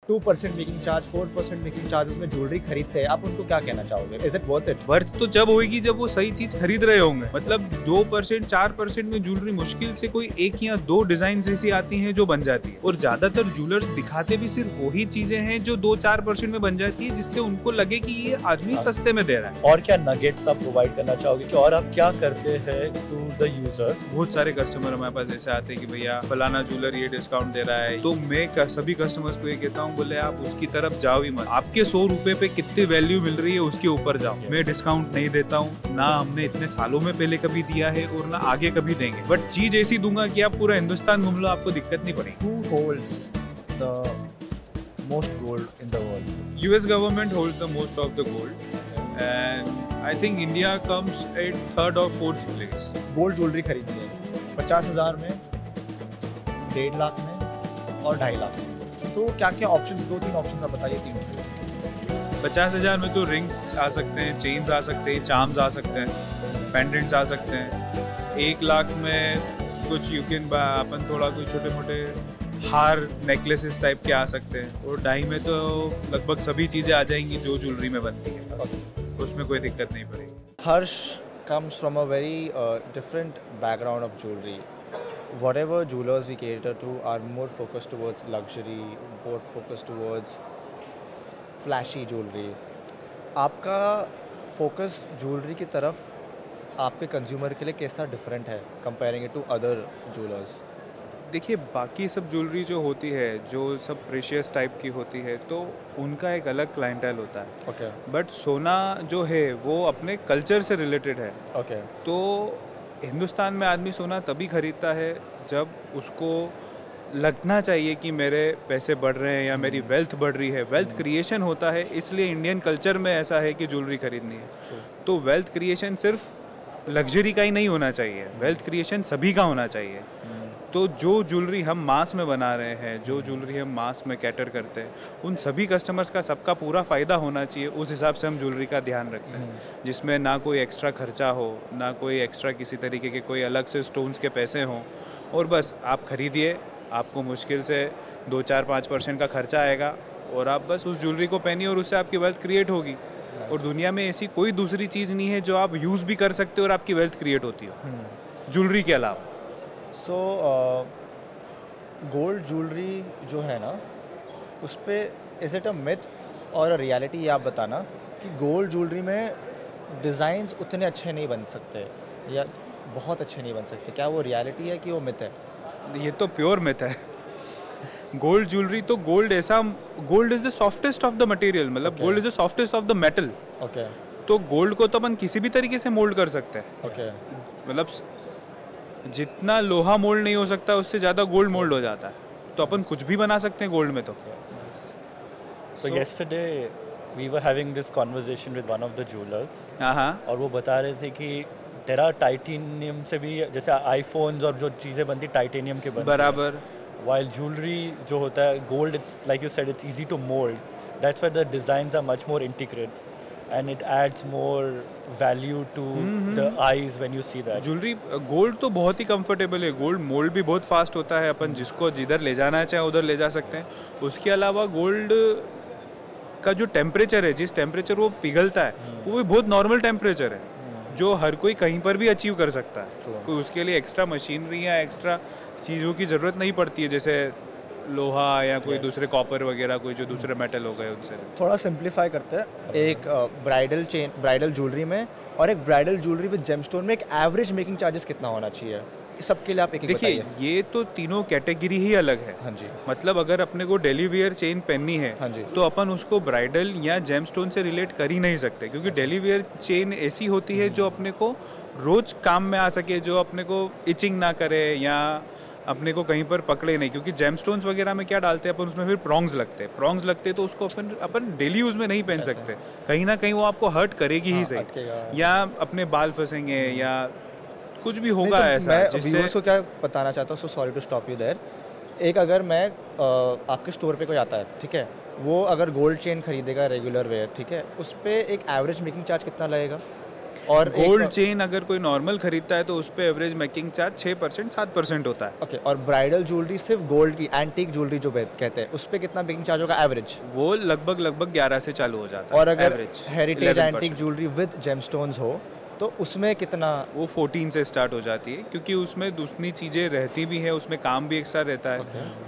2% making charge, 4% making charges में jewellery खरीदते हैं, आप उनको क्या कहना चाहोगे? Is it worth it? Worth तो जब होगी जब वो सही चीज खरीद रहे होंगे। मतलब 2% 4% में ज्वेलरी मुश्किल से कोई एक या दो डिजाइन ऐसी आती हैं जो बन जाती है, और ज्यादातर ज्वेलर्स दिखाते भी सिर्फ वही चीजें हैं जो 2-4% में बन जाती है, जिससे उनको लगे कि ये आदमी सस्ते में दे रहा है। और क्या नगेट्स आप प्रोवाइड करना चाहोगे कि और आप क्या करते हैं टू द यूजर? बहुत सारे कस्टमर हमारे पास ऐसे आते हैं कि भैया फलाना ज्वेलर ये डिस्काउंट दे रहा है, तो मैं सभी कस्टमर्स को ये कहता हूँ, बोले आप उसकी तरफ जाओ ही मत। आपके 100 रुपए पे कितनी वैल्यू मिल रही है उसके ऊपर जाओ। मैं डिस्काउंट नहीं देता हूँ, ना हमने इतने सालों में पहले कभी दिया है और ना आगे कभी देंगे, बट चीज ऐसी दूंगा कि आप पूरा हिंदुस्तान घूम लो, आपको दिक्कत नहीं पड़ेगी। Who holds the most gold in the world? US government holds the most of the gold, and I think India comes at 3rd or 4th place. Gold jewellery खरीदनी है 50,000 में, 1.5 लाख में और 2.5 लाख में, तो क्या क्या ऑप्शंस, 2-3 ऑप्शंस आप बताइए तीनों। 50,000 में तो रिंग्स आ सकते हैं, चेन्स आ सकते हैं, चार्म्स आ सकते हैं, पेंडेंट्स आ सकते हैं। 1 लाख में कुछ यू कैन अपन थोड़ा कोई छोटे मोटे हार नेकलेसेस टाइप के आ सकते हैं, और 2.5 में तो लगभग सभी चीज़ें आ जाएंगी जो ज्वेलरी में बनती है, उसमें कोई दिक्कत नहीं पड़ेगी। हर्ष comes from a very different background of jewelry. Whatever jewelers we cater to are more focused towards luxury, more focused towards flashy jewelry. आपका फोकस ज्वेलरी की तरफ आपके कंज्यूमर के लिए कैसा डिफरेंट है comparing it to other jewellers? देखिए, बाकी सब ज्वेलरी जो होती है, जो सब प्रेशियस टाइप की होती है, तो उनका एक अलग क्लाइंटेल होता है। ओके बट सोना जो है वो अपने कल्चर से रिलेटेड है। ओके तो हिंदुस्तान में आदमी सोना तभी खरीदता है जब उसको लगना चाहिए कि मेरे पैसे बढ़ रहे हैं या मेरी वेल्थ बढ़ रही है, वेल्थ क्रिएशन होता है। इसलिए इंडियन कल्चर में ऐसा है कि ज्वेलरी खरीदनी है। तो वेल्थ क्रिएशन सिर्फ लग्जरी का ही नहीं होना चाहिए, वेल्थ क्रिएशन सभी का होना चाहिए। तो जो ज्वेलरी हम मास में बना रहे हैं, जो ज्वेलरी हम मास में कैटर करते हैं, उन सभी कस्टमर्स का सबका पूरा फ़ायदा होना चाहिए। उस हिसाब से हम ज्वेलरी का ध्यान रखते हैं, जिसमें ना कोई एक्स्ट्रा खर्चा हो, ना कोई एक्स्ट्रा किसी तरीके के कोई अलग से स्टोन्स के पैसे हों, और बस आप खरीदिए। आपको मुश्किल से 2-4-5% का खर्चा आएगा, और आप बस उस ज्वेलरी को पहनिए और उससे आपकी वेल्थ क्रिएट होगी। और दुनिया में ऐसी कोई दूसरी चीज़ नहीं है जो आप यूज़ भी कर सकते हो और आपकी वेल्थ क्रिएट होती हो ज्वेलरी के अलावा। सो गोल्ड ज्वेलरी जो है ना, उस पर इज़ इट अ मिथ और अ रियलिटी? ये आप बताना कि गोल्ड ज्वेलरी में डिज़ाइंस उतने अच्छे नहीं बन सकते या बहुत अच्छे नहीं बन सकते, क्या वो रियलिटी है कि वो मिथ है? ये तो प्योर मिथ है। गोल्ड ज्वेलरी तो गोल्ड ऐसा, gold is the softest of the material, मतलब gold is the softest of the metal. Okay तो गोल्ड को तो अपन किसी भी तरीके से मोल्ड कर सकते हैं। ओके मतलब जितना लोहा मोल्ड नहीं हो सकता उससे ज़्यादा गोल्ड मोल्ड हो जाता है, तो अपन कुछ भी बना सकते हैं गोल्ड में। तो So yesterday we were having this conversation with one of the jewelers, हाँ, और वो बता रहे थे कि तेरा टाइटेनियम से भी, जैसे आईफोन्स और जो चीज़ें बनती टाइटेनियम के बनती बराबर। while jewelry जो होता है gold, it's like you said, it's easy to mold. That's why the designs are much more intricate and it adds more value to the eyes when you see that. Jewellery gold तो बहुत ही comfortable है, gold mould भी बहुत fast होता है, अपन जिसको जिधर ले जाना चाहे उधर ले जा सकते हैं। उसके अलावा गोल्ड का जो टेम्परेचर है, जिस टेम्परेचर वो पिघलता है, वो भी बहुत नॉर्मल टेम्परेचर है, जो हर कोई कहीं पर भी अचीव कर सकता है। कोई उसके लिए एक्स्ट्रा मशीनरी या एक्स्ट्रा चीज़ों की ज़रूरत नहीं पड़ती है, जैसे लोहा या कोई दूसरे कॉपर वगैरह, कोई जो दूसरे मेटल हो गए उनसे। थोड़ा सिंप्लीफाई करते हैं, एक ब्राइडल चेन, ब्राइडल ज्वेलरी में और एक ब्राइडल ज्वेलरी विद जेमस्टोन में एक एवरेज मेकिंग चार्जेस कितना होना चाहिए? सबके लिए आप एक देखिए, ये तो तीनों कैटेगरी ही अलग है। हाँ जी। मतलब अगर अपने को डेली वियर चेन पहननी है, हाँ जी, तो अपन उसको ब्राइडल या जेमस्टोन से रिलेट कर ही नहीं सकते, क्योंकि डेली वियर चेन ऐसी होती है जो अपने को रोज काम में आ सके, जो अपने को इचिंग ना करे या अपने को कहीं पर पकड़े नहीं। क्योंकि जेमस्टोन्स वगैरह में क्या डालते हैं अपन, उसमें फिर प्रॉन्ग्स लगते हैं, तो उसको अपन डेली यूज़ में नहीं पहन सकते, कहीं ना कहीं वो आपको हर्ट करेगी ही सही, या अपने बाल फंसेंगे या कुछ भी होगा ऐसा। मैं व्यूअर्स को क्या बताना चाहता हूँ, so sorry to stop you there. एक अगर मैं आपके स्टोर पे कोई आता है, ठीक है, वो अगर गोल्ड चेन खरीदेगा रेगुलर वेयर, ठीक है, उस पर एक एवरेज मेकिंग चार्ज कितना लगेगा? और गोल्ड चेन अगर कोई नॉर्मल खरीदता है तो उस पे एवरेज मेकिंग चार्ज 6% 7% होता है। ओके, और ब्राइडल ज्वेलरी सिर्फ गोल्ड की एंटीक ज्वेलरी जो कहते हैं उस पे कितना मेकिंग चार्ज होगा एवरेज? वो लगभग 11 से चालू हो जाता है। और अगर average heritage antique jewellery with gemstones हो तो उसमें कितना? वो 14 से स्टार्ट हो जाती है, क्योंकि उसमें दूसरी चीज़ें रहती भी हैं, उसमें काम भी एक्स्ट्रा रहता है।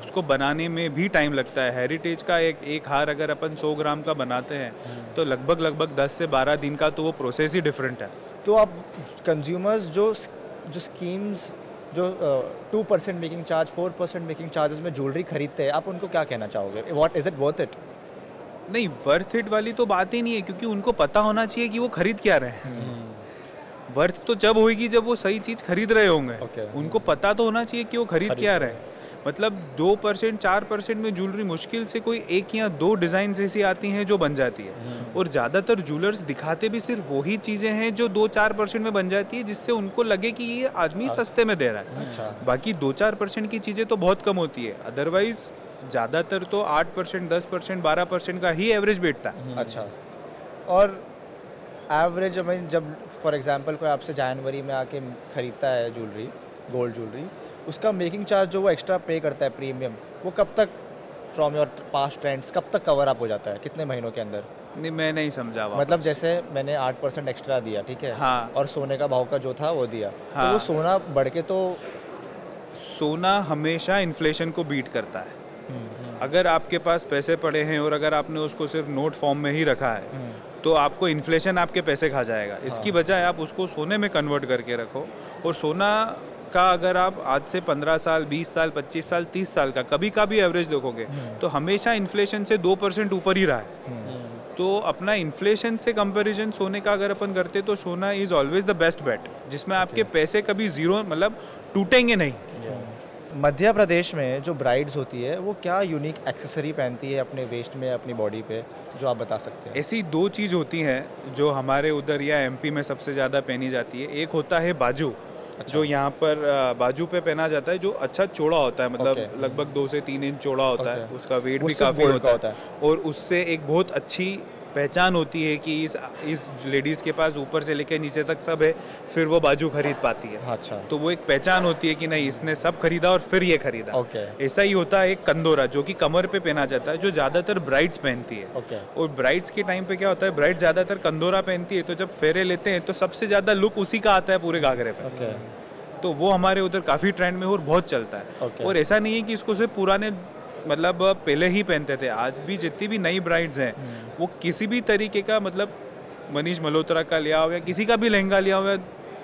उसको बनाने में भी टाइम लगता है। हेरिटेज का एक हार अगर अपन 100 ग्राम का बनाते हैं तो लगभग 10 से 12 दिन का तो वो प्रोसेस ही डिफरेंट है। तो आप कंज्यूमर्स जो स्कीम्स जो 2% मेकिंग चार्ज 4% मेकिंग चार्जेस में ज्वेलरी खरीदते हैं, आप उनको क्या कहना चाहोगे? What is it worth it? नहीं, वर्थ इट वाली तो बात ही नहीं है, क्योंकि उनको पता होना चाहिए कि वो खरीद क्या रहे हैं। वर्थ तो जब होगी जब वो सही चीज़ खरीद रहे होंगे। उनको पता तो होना चाहिए कि वो खरीद क्या रहे हैं। मतलब 2% 4% में ज्वेलरी मुश्किल से कोई 1 या 2 डिज़ाइन ऐसी आती हैं जो बन जाती है, और ज़्यादातर ज्वेलर्स दिखाते भी सिर्फ वही चीज़ें हैं जो 2-4% में बन जाती है, जिससे उनको लगे कि ये आदमी सस्ते में दे रहा है। अच्छा। बाकी 2-4% की चीज़ें तो बहुत कम होती है। अदरवाइज ज़्यादातर तो 8%, 10%, 12% का ही एवरेज बैठता है। अच्छा, और एवरेज जब फॉर एग्जांपल कोई आपसे जनवरी में आके ख़रीदता है ज्वेलरी, गोल्ड ज्वेलरी, उसका मेकिंग चार्ज जो वो एक्स्ट्रा पे करता है प्रीमियम, वो कब तक फ्रॉम योर पास्ट ट्रेंड्स कब तक कवर अप हो जाता है? कितने महीनों के अंदर? नहीं, मैं नहीं समझा। मतलब जैसे मैंने 8% एक्स्ट्रा दिया, ठीक है, हाँ। और सोने का भाव का जो था वो दिया, हाँ। तो वो सोना बढ़ के तो सोना हमेशा इन्फ्लेशन को बीट करता है। अगर आपके पास पैसे पड़े हैं और अगर आपने उसको सिर्फ नोट फॉर्म में ही रखा है तो आपको इन्फ्लेशन आपके पैसे खा जाएगा। इसकी बजाय आप उसको सोने में कन्वर्ट करके रखो, और सोना का अगर आप आज से 15 साल 20 साल 25 साल 30 साल का कभी का भी एवरेज देखोगे तो हमेशा इन्फ्लेशन से 2% ऊपर ही रहा है। तो अपना इन्फ्लेशन से कंपैरिजन सोने का अगर अपन करते तो सोना is always the best bet, जिसमें आपके पैसे कभी ज़ीरो मतलब टूटेंगे नहीं। मध्य प्रदेश में जो ब्राइड्स होती है वो क्या यूनिक एक्सेसरी पहनती है अपने वेस्ट में, अपनी बॉडी पे, जो आप बता सकते हैं? ऐसी 2 चीज़ होती हैं जो हमारे उधर या एमपी में सबसे ज़्यादा पहनी जाती है। एक होता है बाजू, जो यहाँ पर बाजू पे पहना जाता है, जो अच्छा चौड़ा होता है, मतलब लगभग 2 से 3 इंच चौड़ा होता है। उसका वेट भी काफ़ी होता है, और उससे एक बहुत अच्छी पहचान होती है कि इस लेडीज़ के पास ऊपर से लेकर नीचे तक सब है, फिर वो बाजू खरीद पाती है। अच्छा। तो वो एक पहचान होती है कि नहीं, इसने सब खरीदा और फिर ये खरीदा। ऐसा ही होता है एक कंदोरा, जो कि कमर पे पहना जाता है, जो ज़्यादातर ब्राइड्स पहनती है। और ब्राइड्स के टाइम पे क्या होता है, ब्राइड ज़्यादातर कंदोरा पहनती है, तो जब फेरे लेते हैं तो सबसे ज़्यादा लुक उसी का आता है पूरे घाघरे पे। तो वो हमारे उधर काफ़ी ट्रेंड में और बहुत चलता है। और ऐसा नहीं है कि इसको सिर्फ पुराने मतलब पहले ही पहनते थे, आज भी जितनी भी नई ब्राइड्स हैं वो किसी भी तरीके का, मतलब मनीष मल्होत्रा का लिया हो या किसी का भी लहंगा लिया हो,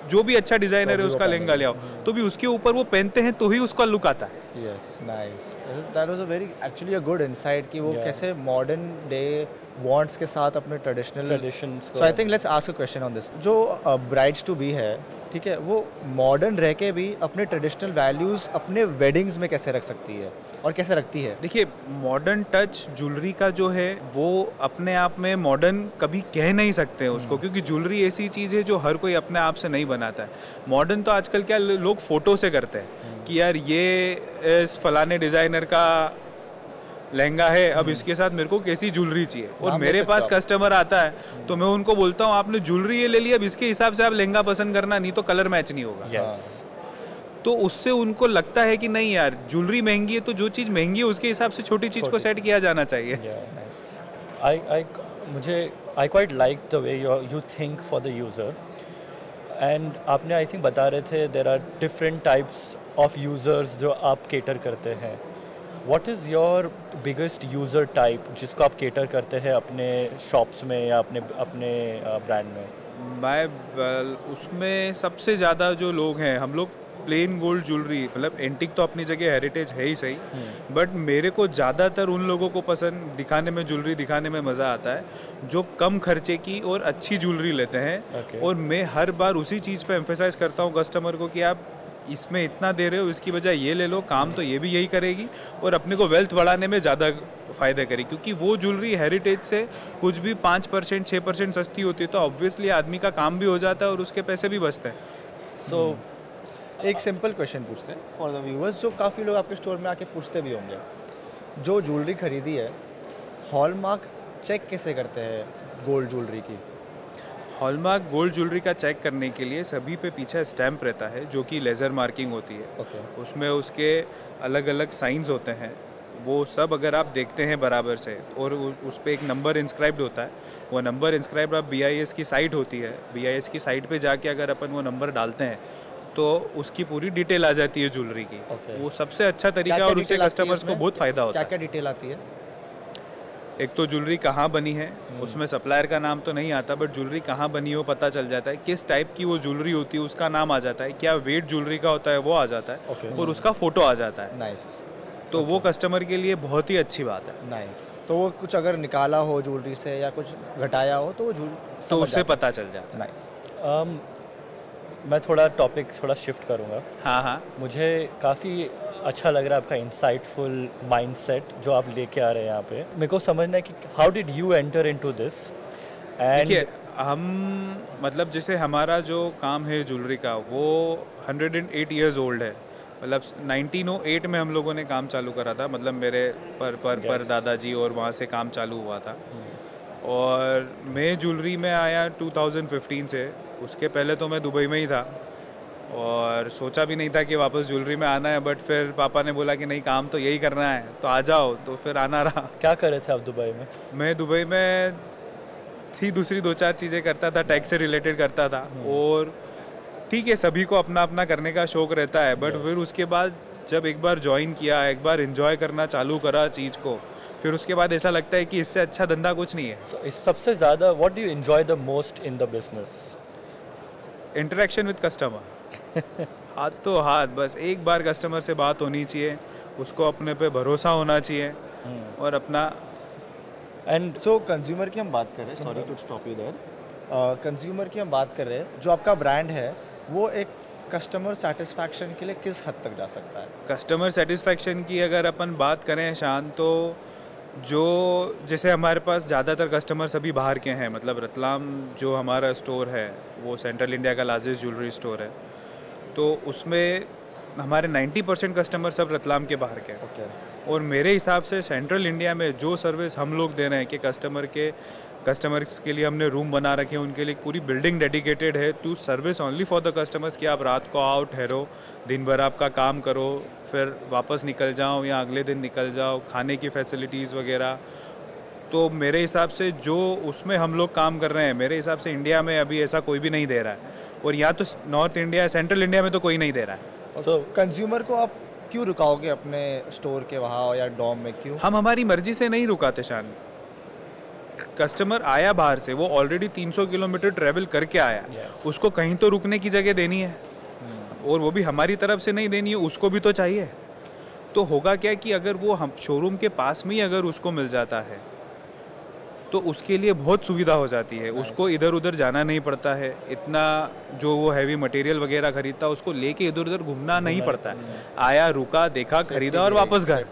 जो भी अच्छा डिजाइनर है उसका लहंगा लिया हो, तो भी उसके ऊपर वो पहनते हैं तो ही उसका लुक आता है। Yes, nice. That was a very actually a good insight कि वो कैसे modern day wants के साथ अपने traditions So I think let's ask a question on this. जो brides to be है, ठीक है, वो modern रह के भी अपने traditional values अपने weddings में कैसे रख सकती है और कैसे रखती है? देखिए, मॉडर्न टच ज्वेलरी का जो है वो अपने आप में मॉडर्न कभी कह नहीं सकते हैं उसको, क्योंकि ज्वेलरी ऐसी चीज़ है जो हर कोई अपने आप से नहीं बनाता है। मॉडर्न तो आजकल क्या लोग फ़ोटो से करते हैं कि यार ये इस फलाने डिज़ाइनर का लहंगा है, अब इसके साथ मेरे को कैसी ज्वेलरी चाहिए। और मेरे पास कस्टमर आता है तो मैं उनको बोलता हूँ आपने ज्वेलरी ये ले ली, अब इसके हिसाब से आप लहंगा पसंद करना, नहीं तो कलर मैच नहीं होगा। तो उससे उनको लगता है कि नहीं यार, ज्वेलरी महंगी है तो जो चीज़ महंगी है उसके हिसाब से छोटी चीज़ को सेट किया जाना चाहिए। I quite like the way you think for the user, and आपने आई थिंक बता रहे थे there are different types of users जो आप cater करते हैं। What is your biggest user type जिसको आप cater करते हैं अपने shops में या अपने brand में? उसमें सबसे ज़्यादा जो लोग हैं, हम लोग प्लेन गोल्ड ज्वेलरी, मतलब एंटिक तो अपनी जगह हेरिटेज है ही सही, बट मेरे को ज़्यादातर उन लोगों को पसंद दिखाने में, ज्वेलरी दिखाने में मज़ा आता है जो कम खर्चे की और अच्छी ज्वेलरी लेते हैं। और मैं हर बार उसी चीज़ पे एम्फेसाइज करता हूँ कस्टमर को कि आप इसमें इतना दे रहे हो, इसकी बजाय ये ले लो, काम तो ये भी यही करेगी और अपने को वेल्थ बढ़ाने में ज़्यादा फ़ायदा करेगी। क्योंकि वो ज्वेलरी हेरिटेज से कुछ भी 5% 6% सस्ती होती है, तो ऑब्वियसली आदमी का काम भी हो जाता है और उसके पैसे भी बचते हैं। सो एक सिंपल क्वेश्चन पूछते हैं फॉर द व्यूअर्स, जो काफ़ी लोग आपके स्टोर में आके पूछते भी होंगे, जो ज्वेलरी खरीदी है हॉलमार्क चेक कैसे करते हैं गोल्ड ज्वेलरी की? हॉलमार्क गोल्ड ज्वेलरी का चेक करने के लिए सभी पे पीछे स्टैम्प रहता है जो कि लेज़र मार्किंग होती है। ओके। उसमें उसके अलग अलग साइंस होते हैं, वो सब अगर आप देखते हैं बराबर से और उस पर एक नंबर इंस्क्राइब्ड होता है, वो नंबर इंस्क्राइब्ड आप BIS की साइट होती है, BIS की साइट पे जाके अगर अपन वो नंबर डालते हैं तो उसकी पूरी डिटेल आ जाती है ज्वेलरी की। Okay. वो सबसे अच्छा तरीका है और उससे कस्टमर्स को बहुत फ़ायदा होता क्या है। क्या डिटेल आती है? एक तो ज्वेलरी कहाँ बनी है, उसमें सप्लायर का नाम तो नहीं आता, बट ज्वेलरी कहाँ बनी हो पता चल जाता है, किस टाइप की वो ज्वेलरी होती है उसका नाम आ जाता है, क्या वेट ज्वेलरी का होता है वो आ जाता है, Okay. और उसका फ़ोटो आ जाता है। नाइस। तो वो कस्टमर के लिए बहुत ही अच्छी बात है। नाइस। तो वो कुछ अगर निकाला हो ज्वेलरी से या कुछ घटाया हो तो वो तो उससे पता चल जाता है। नाइस। मैं थोड़ा टॉपिक थोड़ा शिफ्ट करूँगा। हाँ हाँ, मुझे काफ़ी अच्छा लग रहा है आपका इंसाइटफुल माइंडसेट जो आप लेके आ रहे हैं यहाँ पे। मेरे को समझना है कि how did you enter into this? देखिए हम मतलब जैसे हमारा जो काम है ज्वेलरी का वो 108 इयर्स ओल्ड है। मतलब 1908 में हम लोगों ने काम चालू करा था, मतलब मेरे पर दादाजी और वहाँ से काम चालू हुआ था। और मैं ज्वेलरी में आया 2015 से। उसके पहले तो मैं दुबई में ही था और सोचा भी नहीं था कि वापस ज्वेलरी में आना है, बट फिर पापा ने बोला कि नहीं काम तो यही करना है तो आ जाओ, तो फिर आना रहा। क्या कर रहे थे आप दुबई में? मैं दुबई में थी दूसरी 2-4 चीज़ें करता था, टैक्स से रिलेटेड करता था। और ठीक है, सभी को अपना अपना करने का शौक़ रहता है, बट फिर उसके बाद जब एक बार ज्वाइन किया, एक बार एंजॉय करना चालू करा चीज़ को, फिर उसके बाद ऐसा लगता है कि इससे अच्छा धंधा कुछ नहीं है। So, सबसे ज़्यादा what do you enjoy the most in the business? Interaction with customer. हाथ तो हाथ, बस एक बार कस्टमर से बात होनी चाहिए, उसको अपने पे भरोसा होना चाहिए और अपना। एंड सो कंज्यूमर की हम बात कर रहे हैं, sorry to stop you there. Consumer की हम बात कर रहे हैं, जो आपका ब्रांड है वो एक कस्टमर सेटिस्फैक्शन के लिए किस हद तक जा सकता है? कस्टमर सेटिस्फैक्शन की अगर अपन बात करें शान, तो जो जैसे हमारे पास ज़्यादातर कस्टमर्स अभी बाहर के हैं, मतलब रतलाम जो हमारा स्टोर है वो सेंट्रल इंडिया का लार्जेस्ट ज्वेलरी स्टोर है, तो उसमें हमारे 90% कस्टमर सब रतलाम के बाहर के हैं। ओके। और मेरे हिसाब से सेंट्रल इंडिया में जो सर्विस हम लोग दे रहे हैं कि कस्टमर्स के लिए हमने रूम बना रखे हैं, उनके लिए पूरी बिल्डिंग डेडिकेटेड है to service only for the customers, कि आप रात को आओ, ठहरो, दिन भर आपका काम करो, फिर वापस निकल जाओ या अगले दिन निकल जाओ, खाने की फैसिलिटीज़ वगैरह। तो मेरे हिसाब से जो उसमें हम लोग काम कर रहे हैं, मेरे हिसाब से इंडिया में अभी ऐसा कोई भी नहीं दे रहा है, और यहाँ तो नॉर्थ इंडिया, सेंट्रल इंडिया में तो कोई नहीं दे रहा है। सो कंज्यूमर को आप क्यों रुकाओगे अपने स्टोर के वहाँ या डॉम में, क्यों? हम हमारी मर्जी से नहीं रुकाते शान। कस्टमर आया बाहर से, वो ऑलरेडी 300 किलोमीटर ट्रैवल करके आया, उसको कहीं तो रुकने की जगह देनी है, और वो भी हमारी तरफ से नहीं देनी है, उसको भी तो चाहिए। तो होगा क्या कि अगर वो हम शोरूम के पास में ही अगर उसको मिल जाता है तो उसके लिए बहुत सुविधा हो जाती है, उसको इधर उधर जाना नहीं पड़ता है, इतना जो वो हैवी मटेरियल वगैरह खरीदता है उसको लेके इधर उधर घूमना नहीं पड़ता है, आया, रुका, देखा, खरीदा और वापस घर।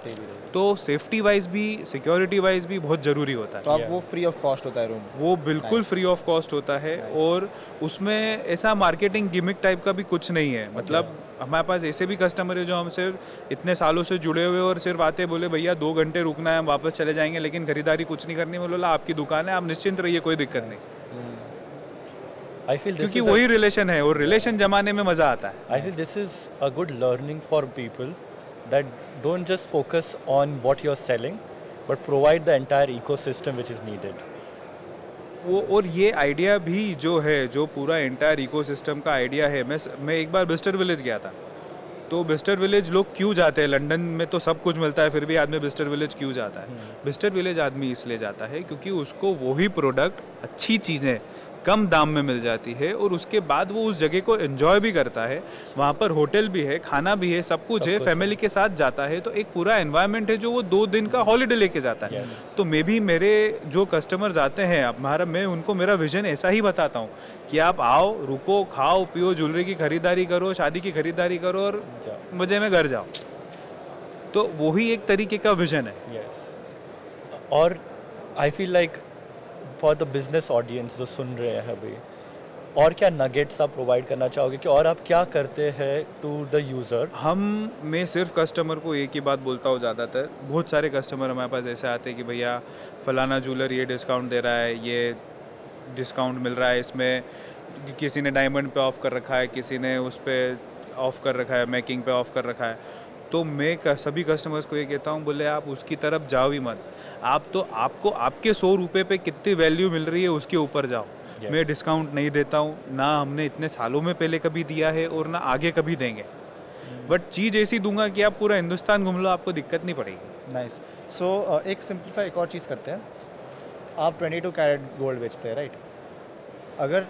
तो सेफ्टी वाइज भी, सिक्योरिटी वाइज भी बहुत ज़रूरी होता है। तो आप वो फ्री ऑफ कॉस्ट होता है रूम? वो बिल्कुल फ्री ऑफ कॉस्ट होता है, और उसमें ऐसा मार्केटिंग गिमिक टाइप का भी कुछ नहीं है। मतलब हमारे पास ऐसे भी कस्टमर है जो हमसे इतने सालों से जुड़े हुए और सिर्फ आते बोले भैया 2 घंटे रुकना है, हम वापस चले जाएंगे, लेकिन खरीदारी कुछ नहीं करनी। बोला आपकी दुकान है, आप निश्चिंत रहिए, कोई दिक्कत नहीं। I feel this क्योंकि is वही रिलेशन है, और रिलेशन जमाने में मज़ा आता है। I feel this is a good learning for people that don't just focus on what you're selling, but provide the entire ecosystem which is needed. वो और ये आइडिया भी जो है, जो पूरा एंटायर इकोसिस्टम का आइडिया है, मैं एक बार बिस्टर विलेज गया था। तो बिस्टर विलेज लोग क्यों जाते हैं? लंदन में तो सब कुछ मिलता है, फिर भी आदमी बिस्टर विलेज क्यों जाता है? बिस्टर विलेज आदमी इसलिए जाता है क्योंकि उसको वही प्रोडक्ट, अच्छी चीज़ें कम दाम में मिल जाती है, और उसके बाद वो उस जगह को एंजॉय भी करता है। वहाँ पर होटल भी है, खाना भी है, सब कुछ है, फैमिली के साथ जाता है, तो एक पूरा एनवायरनमेंट है जो वो 2 दिन का हॉलीडे लेके जाता है। तो मैं भी, मेरे जो कस्टमर्स आते हैं मैं उनको मेरा विजन ऐसा ही बताता हूँ कि आप आओ, रुको, खाओ, पियो, ज्वेलरी की खरीदारी करो, शादी की खरीदारी करो और मज़े में घर जाओ। तो वही एक तरीके का विजन है। Yes. और आई feel like for the business audience जो सुन रहे हैं अभी, और क्या नगेट्स आप प्रोवाइड करना चाहोगे कि और आप क्या करते हैं टू द यूज़र? मैं सिर्फ कस्टमर को एक ही बात बोलता हूँ ज़्यादातर। बहुत सारे कस्टमर हमारे पास ऐसे आते हैं कि भैया फलाना ज्वेलर ये डिस्काउंट दे रहा है, ये डिस्काउंट मिल रहा है इसमें, किसी ने डायमंड पे ऑफ कर रखा है, किसी ने उस पर ऑफ कर रखा है, मेकिंग पे ऑफ कर रखा है। तो मैं सभी कस्टमर्स को ये कहता हूँ, बोले आप उसकी तरफ जाओ ही मत, आप तो आपको आपके 100 रुपये पे कितनी वैल्यू मिल रही है उसके ऊपर जाओ। Yes. मैं डिस्काउंट नहीं देता हूँ, ना हमने इतने सालों में पहले कभी दिया है और ना आगे कभी देंगे, बट चीज़ ऐसी दूंगा कि आप पूरा हिंदुस्तान घूम लो, आपको दिक्कत नहीं पड़ेगी। नाइस। सो एक सिंपलीफाई एक और चीज़ करते हैं, आप 22 कैरेट गोल्ड बेचते हैं, राइट? अगर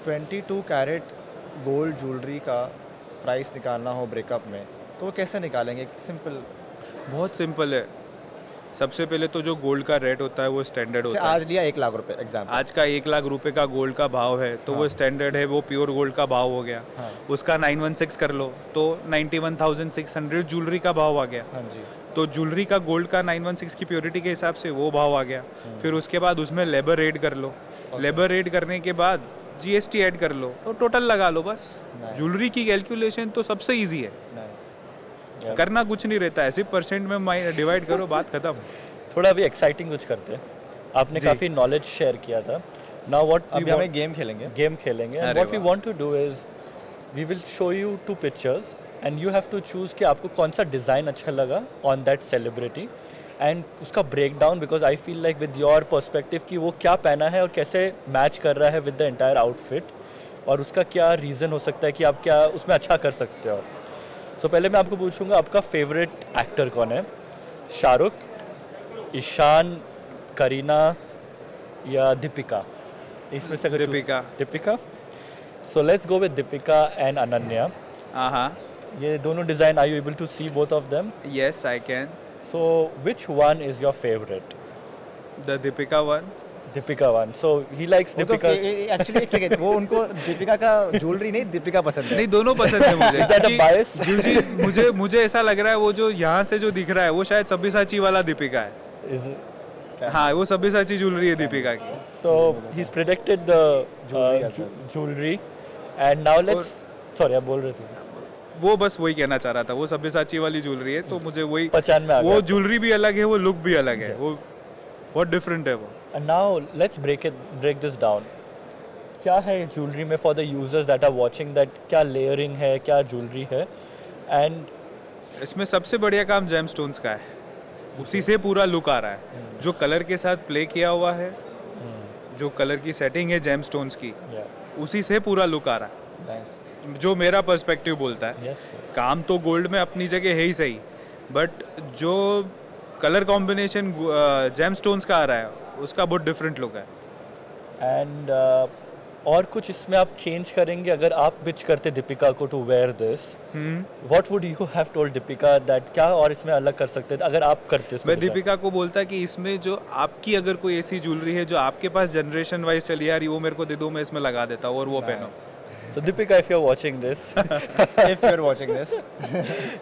22 कैरेट गोल्ड ज्वेलरी का प्राइस निकालना हो ब्रेकअप में, तो वो कैसे निकालेंगे? सिंपल, बहुत सिंपल है। सबसे पहले तो जो गोल्ड का रेट होता है वो स्टैंडर्ड जैसे होता है। आज लिया 1 लाख रुपए एग्जाम्पल, आज का 1 लाख रुपए का गोल्ड का भाव है तो वो स्टैंडर्ड है, वो प्योर गोल्ड का भाव हो गया। हाँ। उसका 916 कर लो तो 91,600 ज्वेलरी का भाव आ गया। हाँ जी, तो ज्वेलरी का गोल्ड का 916 की प्योरिटी के हिसाब से वो भाव आ गया। फिर उसके बाद उसमें लेबर ऐड कर लो, लेबर ऐड करने के बाद जीएसटी ऐड कर लो और टोटल लगा लो बस। Nice. ज्वेलरी की कैलकुलेशन तो सबसे ईजी है, नाइस। करना कुछ नहीं रहता है, सिर्फ परसेंट में डिवाइड करो, बात खत्म। थोड़ा अभी एक्साइटिंग कुछ करते हैं, आपने जी। काफ़ी नॉलेज शेयर किया था। नाउ व्हाट अभी हम एक गेम खेलेंगे। गेम खेलेंगे, एंड अरे व्हाट वी वाह। Want to do is we will show you 2 pictures and you have to choose कि आपको कौन सा डिज़ाइन अच्छा लगा ऑन दैट सेलिब्रिटी एंड उसका break down, because I feel like with your perspective कि वो क्या पहना है और कैसे मैच कर रहा है विद द एंटायर आउटफिट, और उसका क्या रीज़न हो सकता है कि आप क्या उसमें अच्छा कर सकते हो। सो पहले मैं आपको पूछूंगा, आपका फेवरेट एक्टर कौन है? शाहरुख, ईशान, करीना या दीपिका? इसमें से अगर Deepika. Deepika. So let's go with Deepika and Ananya. हाँ, ये दोनों design, are you able to see both of them? Yes I can. So which one is your favourite? The Deepika one. Deepika one. So he likes वो तो दीपिका। एक्चुअली एक सेकंड, वो उनको दीपिका का jewellery नहीं, दीपिका पसंद है। नहीं, दोनों पसंद है मुझे। Is that a क्योंकि bias? मुझे ऐसा लग रहा है वो जो यहाँ से जो दिख रहा है वो शायद सब्यसाची वाला दीपिका है। हाँ, वो सब्यसाची ज्वेलरी है दीपिका की। So he's predicted the Jewelry as well. jewelry, and now let's. Sorry, आप बोल रहे थे। वो बस वही कहना चाह रहा था, वो सब्यसाची वाली ज्वेलरी है, तो मुझे वही पहचान में आ वो गया। ज्वेलरी भी अलग है, वो लुक भी अलग है, वो बहुत डिफरेंट है वो। And now let's break this down. क्या है ज्वेलरी में for the users that are watching, that क्या layering है, क्या ज्वेलरी है, and इसमें सबसे बढ़िया काम जेम स्टोन्स का है, उसी से पूरा लुक आ रहा है। जो कलर के साथ प्ले किया हुआ है, जो कलर की सेटिंग है जेम स्टोन्स की, yeah, उसी से पूरा लुक आ रहा नाइस। है, जो मेरा पर्सपेक्टिव बोलता है। yes, yes. काम तो गोल्ड में अपनी जगह है ही सही, बट जो कलर कॉम्बिनेशन जेम स्टोन्स का आ रहा है उसका बहुत डिफरेंट लुक है। And और कुछ इसमें आप चेंज करेंगे अगर आप पिच करते दीपिका को to wear this? What would you have told Deepika that क्या और इसमें अलग कर सकते थे अगर आप करते इसको? मैं दीपिका को बोलता कि इसमें जो आपकी अगर कोई ऐसी ज्वेलरी है जो आपके पास जनरेशन वाइज चली आ रही, वो मेरे को दे दो, मैं इसमें लगा देता हूँ और वो पहनो। So Deepika, if you're watching this, If you're watching this,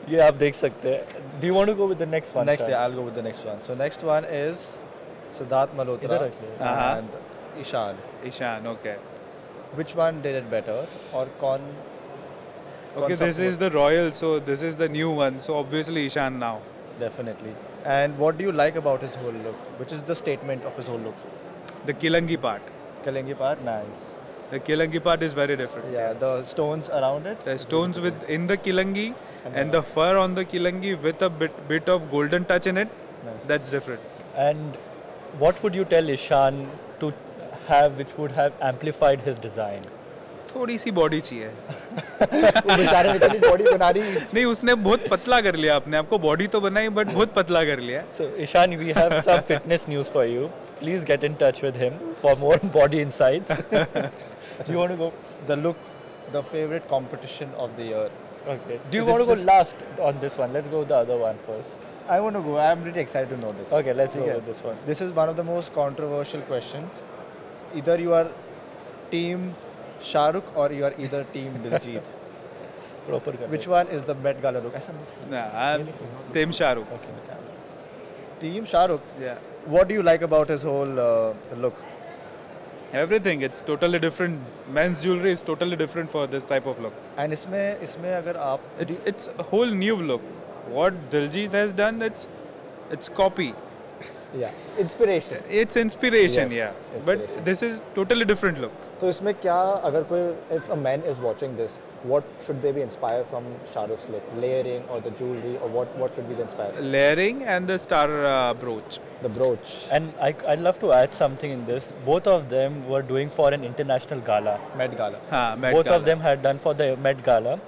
ये आप देख सकते हैं। Do you want to go with the next one? next, Shah? yeah, I'll go with the next one. So next one is Siddharth Malhotra इधर रखिए। and Ishan. Ishan, okay. Which one did it better? और कौन? Okay, this is the royal, so this is the new one, so obviously Ishan now. Definitely. And what do you like about his whole look? Which is the statement of his whole look? The Kilangi part. Kalingi part, nice. The Kilangi part is very different. Yeah, the stones around it. The stones with in the Kilangi and the fur on the Kilangi with a bit of golden touch in it. Nice. That's different. And what would you tell Ishan to have which would have amplified his design? थोड़ी सी body चाहिए। वो बेचारे ने इतनी body बना रही। नहीं, उसने बहुत पतला कर लिया अपने आप को, बॉडी तो बनाई बट बहुत पतला कर लिया। So Ishan, we have some fitness news for you. Please get in touch with him for more body insights. Do you want to go? The look, the favorite competition of the year. Okay. Do you This- want to go this- last on this one? Let's go with the other one first. I want to go. I'm really excited to know this. Okay, let's go Okay. with this one. This is one of the most controversial questions. Either you are team Shahrukh or you are either team Diljit. Proper कर Which one is the Met Gala look? ऐसा Team Shahrukh. Okay. Team Shahrukh. Yeah. What do you like about his whole look? Everything. It's totally different. Men's jewelry is totally different for this type of look. And इसमें अगर आप It's a whole new look. What Diljit has done, it's copy. Yeah, inspiration. It's inspiration, Yes, yeah. But inspiration. this is totally different look. तो इसमें क्या अगर कोई if a man is watching this, what should they be inspired from Shah Rukh's look? Layering or the jewelry or what should be the inspired? Layering and the star brooch. The brooch. And I'd love to add something in this. Both of them were doing for an international gala. Met Gala. हाँ, Met Both Gala. of them had done for the Met Gala.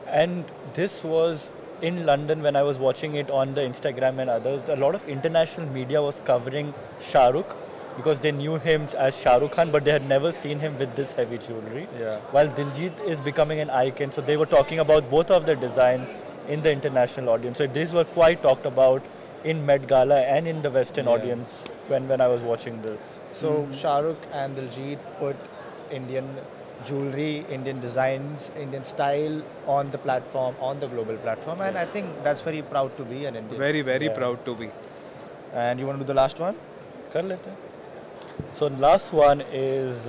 And this was in London when I was watching it on the Instagram and others. A lot of international media was covering Shah Rukh because they knew him as Shah Rukh Khan, but they had never seen him with this heavy jewelry. Yeah. While Diljit is becoming an icon, so they were talking about both of their design in the international audience. So these were quite talked about in Met Gala and in the Western Yeah. audience when I was watching this. So Shah Rukh and Diljit put Indian jewelry, Indian designs, Indian style on the platform, on the global platform, and I think that's very proud to be an Indian. Very, very Yeah. proud to be. And you want to do the last one? Kar lete hain. So last one is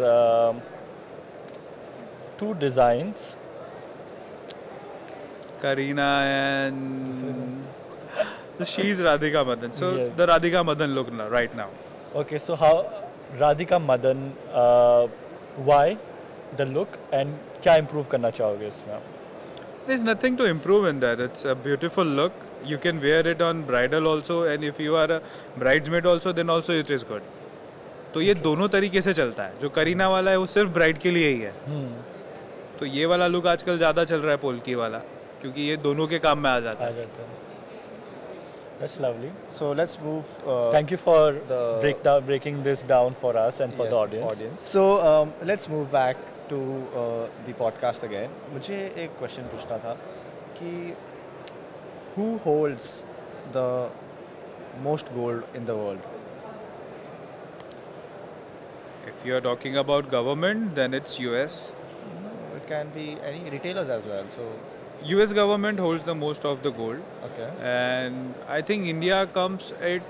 two designs. Kareena and she's Radhika Madan. So Yes. the Radhika Madan look now, right now. Okay, so how Radhika Madan, why the look and क्या improve करना चाहोगे इसमें? There's nothing to improve in that. It's a beautiful look. You can wear it on bridal also, and if you are a bridesmaid also, then also it is good. तो ये दोनों तरीके से चलता है. जो करीना वाला है वो सिर्फ ब्राइड के लिए ही है. तो ये वाला लुक आजकल ज़्यादा चल रहा है पोल्की वाला, क्योंकि ये दोनों के काम में आ जाता आ है. जाता है. That's lovely. So let's move. Thank you for the- breaking this down for us and for Yes, the audience. So let's move back to the podcast again. मुझे एक question पूछना था कि who holds the most gold in the world? If you are talking about government, then it's US. No, it can be any retailers as well. So US government holds the most of the gold, okay, and I think India comes at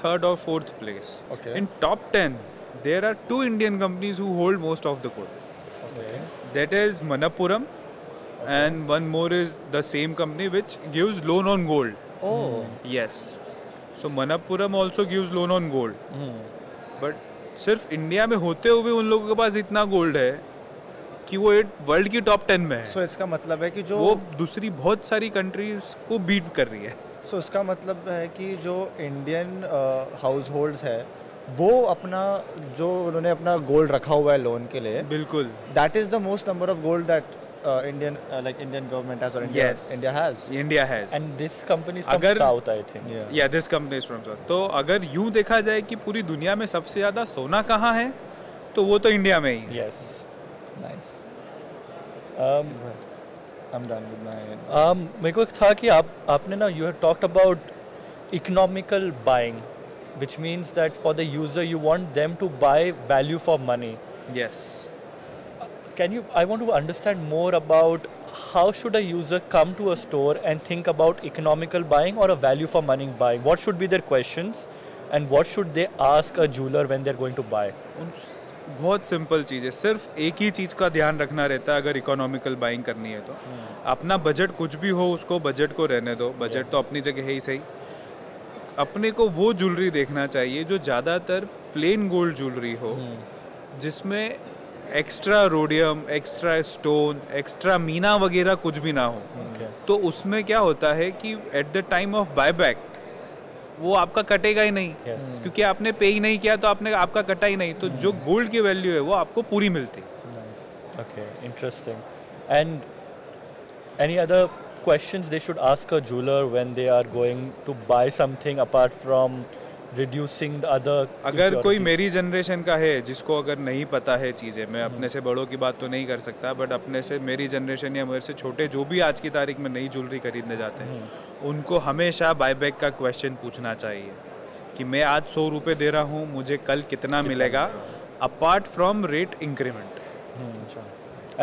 third or fourth place. Okay. In top 10, there are two Indian companies who hold most of the gold. okay, That is Manappuram, and one more is the same company which gives loan on gold. oh, Yes. So Manappuram also gives loan on gold. But सिर्फ India में होते हुए उन लोगों के पास इतना gold है कि वो वर्ल्ड की टॉप 10 में है. so इसका मतलब है कि जो वो दूसरी बहुत सारी कंट्रीज को बीट कर रही है. so इसका मतलब है कि जो इंडियन हाउस होल्ड्स है वो अपना जो उन्होंने अपना गोल्ड रखा हुआ है लोन के लिए, बिल्कुल. that is the most number of gold that Indian government has or India has. India has. And this company is from अगर- South, I think. Yeah. या दिस कंपनी फ्रॉम साउथ. तो अगर यूं देखा जाए कि पूरी दुनिया में सबसे ज़्यादा सोना कहाँ है, तो वो तो इंडिया में ही है. Yes. Nice. Um, I'm done with my. मेरे को एक था कि आपने ना you had talked about economical buying, which means that for the user you want them to buy value for money. Yes. I want to understand more about how should a user come to a store and think about economical buying or a value for money buying? What should be their questions and what should they ask a jeweler when they're going to buy? बहुत simple चीज़ है. सिर्फ एक ही चीज़ का ध्यान रखना रहता है अगर इकोनॉमिकल बाइंग करनी है तो. अपना बजट कुछ भी हो, उसको बजट को रहने दो. बजट तो अपनी जगह है ही सही. अपने को वो ज्वेलरी देखना चाहिए जो ज़्यादातर प्लेन गोल्ड ज्वेलरी हो, जिसमें extra rhodium, extra stone, extra Meena वगैरह कुछ भी ना हो. Okay. तो उसमें क्या होता है कि at the time of buyback वो आपका कटेगा ही नहीं. Yes. क्योंकि आपने पे ही नहीं किया तो आपका कटा ही नहीं. तो जो गोल्ड की वैल्यू है वो आपको पूरी मिलती है. Nice. Okay, interesting. And any other questions they should ask a jeweler when they are going to buy something apart from reducing the other अगर कोई impurities? मेरी जनरेशन का है जिसको अगर नहीं पता है चीज़ें, मैं अपने से बड़ों की बात तो नहीं कर सकता, बट अपने से मेरी जनरेशन या मेरे से छोटे जो भी आज की तारीख में नई ज्वेलरी खरीदने जाते हैं, उनको हमेशा बायबैक का क्वेश्चन पूछना चाहिए कि मैं आज 100 रुपये दे रहा हूँ, मुझे कल कितना मिलेगा, अपार्ट फ्रॉम रेट इंक्रीमेंट.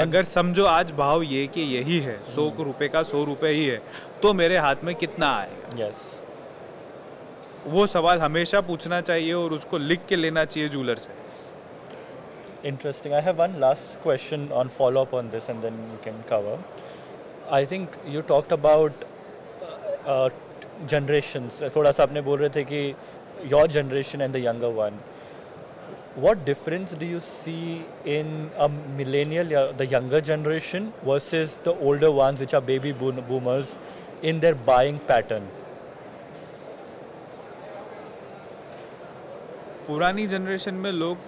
अगर समझो आज भाव ये कि यही है, 100 रुपये का 100 रुपये ही है, तो मेरे हाथ में कितना आएगा. Yes. वो सवाल हमेशा पूछना चाहिए और उसको लिख के लेना चाहिए ज्वेलर से. Interesting. I have one last question on follow up on this and then you can cover. I think you talked about generations. थोड़ा सा आपने बोल रहे थे कि your generation and the younger one, what difference do you see in a millennial, the younger generation, versus the older ones, which are baby boomers, in their buying pattern? पुरानी generation में लोग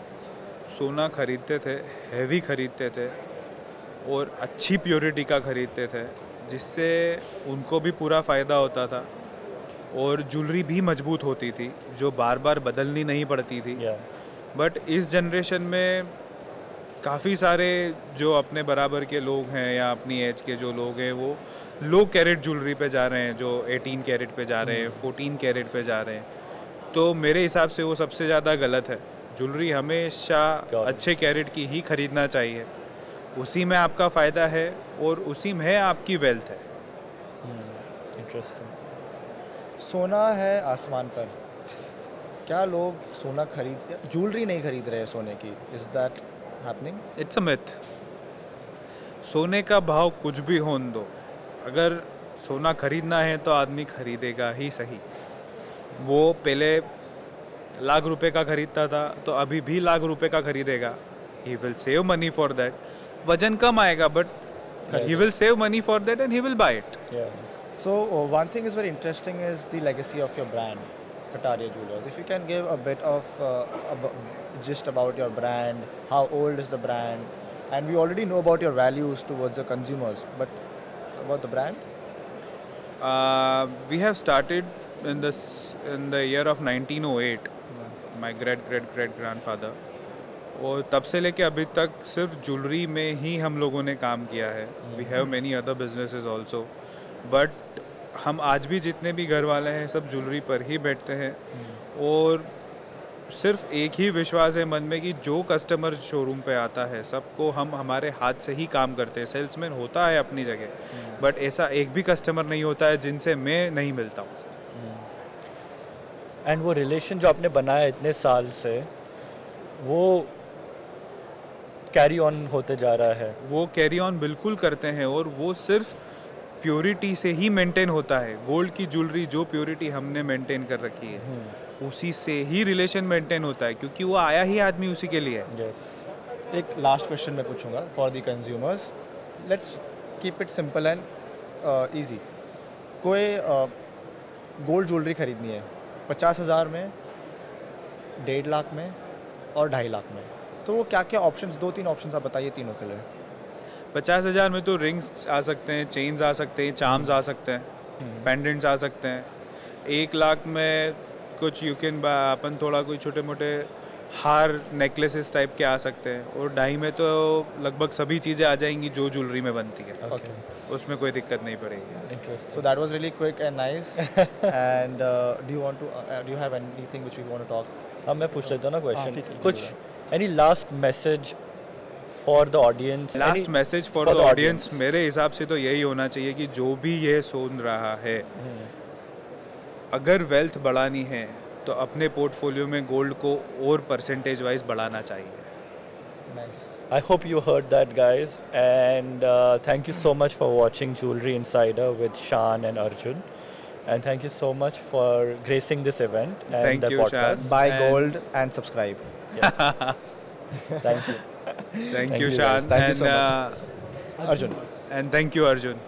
सोना खरीदते थे, हैवी खरीदते थे और अच्छी प्योरिटी का खरीदते थे, जिससे उनको भी पूरा फ़ायदा होता था और ज्वेलरी भी मजबूत होती थी, जो बार बार बदलनी नहीं पड़ती थी। बट इस जनरेशन में काफ़ी सारे जो अपने बराबर के लोग हैं या अपनी एज के जो लोग हैं, वो लो कैरेट ज्वेलरी पे जा रहे हैं, जो 18 कैरेट पे जा रहे हैं, 14 कैरेट पे जा रहे हैं। तो मेरे हिसाब से वो सबसे ज़्यादा गलत है। ज्वेलरी हमेशा अच्छे कैरेट की ही खरीदना चाहिए, उसी में आपका फ़ायदा है और उसी में आपकी वेल्थ है। इंटरेस्टिंग। सोना है आसमान पर, क्या लोग सोना ज्वेलरी नहीं खरीद रहे हैं सोने की? Is that happening? It's a myth. सोने का भाव कुछ भी होने दो, अगर सोना खरीदना है तो आदमी खरीदेगा ही सही। वो पहले लाख रुपए का खरीदता था तो अभी भी लाख रुपए का खरीदेगा। He will save money for that. वजन कम आएगा but he will save money for that and he will buy it. So one thing is very interesting is the legacy of your brand, Kataria Jewelers. If you can give a bit of gist about your brand, how old is the brand, and we already know about your values towards the consumers, but about the brand? We have started in the year of 1908. My great grandfather. और तब से लेके अभी तक सिर्फ jewellery में ही हम लोगों ने काम किया है। We have many other businesses also. But हम आज भी जितने भी घर वाले हैं सब ज्वेलरी पर ही बैठते हैं और सिर्फ एक ही विश्वास है मन में कि जो कस्टमर शोरूम पे आता है सबको हम हमारे हाथ से ही काम करते हैं। सेल्समैन होता है अपनी जगह, बट ऐसा एक भी कस्टमर नहीं होता है जिनसे मैं नहीं मिलता हूँ। एंड वो रिलेशन जो आपने बनाया इतने साल से, वो कैरी ऑन होते जा रहा है। वो कैरी ऑन बिल्कुल करते हैं और वो सिर्फ प्योरिटी से ही मेंटेन होता है। गोल्ड की ज्वेलरी जो प्योरिटी हमने मेंटेन कर रखी है उसी से ही रिलेशन मेंटेन होता है, क्योंकि वो आया ही आदमी उसी के लिए है। एक लास्ट क्वेश्चन मैं पूछूंगा for the consumers. Let's keep it simple and easy. कोई गोल्ड ज्वेलरी खरीदनी है 50,000 में, 1.5 लाख में और 2.5 लाख में, तो वो क्या क्या ऑप्शंस, 2-3 ऑप्शंस आप बताइए तीनों के लिए। 50,000 में तो रिंग्स आ सकते हैं, चेन्स आ सकते हैं, चार्म्स आ सकते हैं, पेंडेंट्स आ सकते हैं। 1 लाख में कुछ यू कैन अपन थोड़ा कोई छोटे मोटे हार नेकलेसेस टाइप के आ सकते हैं, और 2.5 में तो लगभग सभी चीज़ें आ जाएंगी जो ज्वेलरी में बनती है। उसमें कोई दिक्कत नहीं पड़ेगी। So that was really quick and nice. And do you have anything which you want to talk? हाँ, मैं पूछ लेता हूँ ना क्वेश्चन। कुछ any last message for the audience? Last message for the audience मेरे हिसाब से तो यही होना चाहिए कि जो भी ये सुन रहा है, अगर वेल्थ बढ़ानी है तो अपने पोर्टफोलियो में गोल्ड को और परसेंटेज वाइज बढ़ाना चाहिए। Nice. I hope you heard that, guys, and thank you so much for watching Jewelry Insider with Shan and Arjun, and thank you so much for gracing this event and Thank the you, podcast. Shan. Buy And- gold and subscribe. Thank you. Thank you, you, Shan. Thank you so much. And Arjun. thank you, Arjun.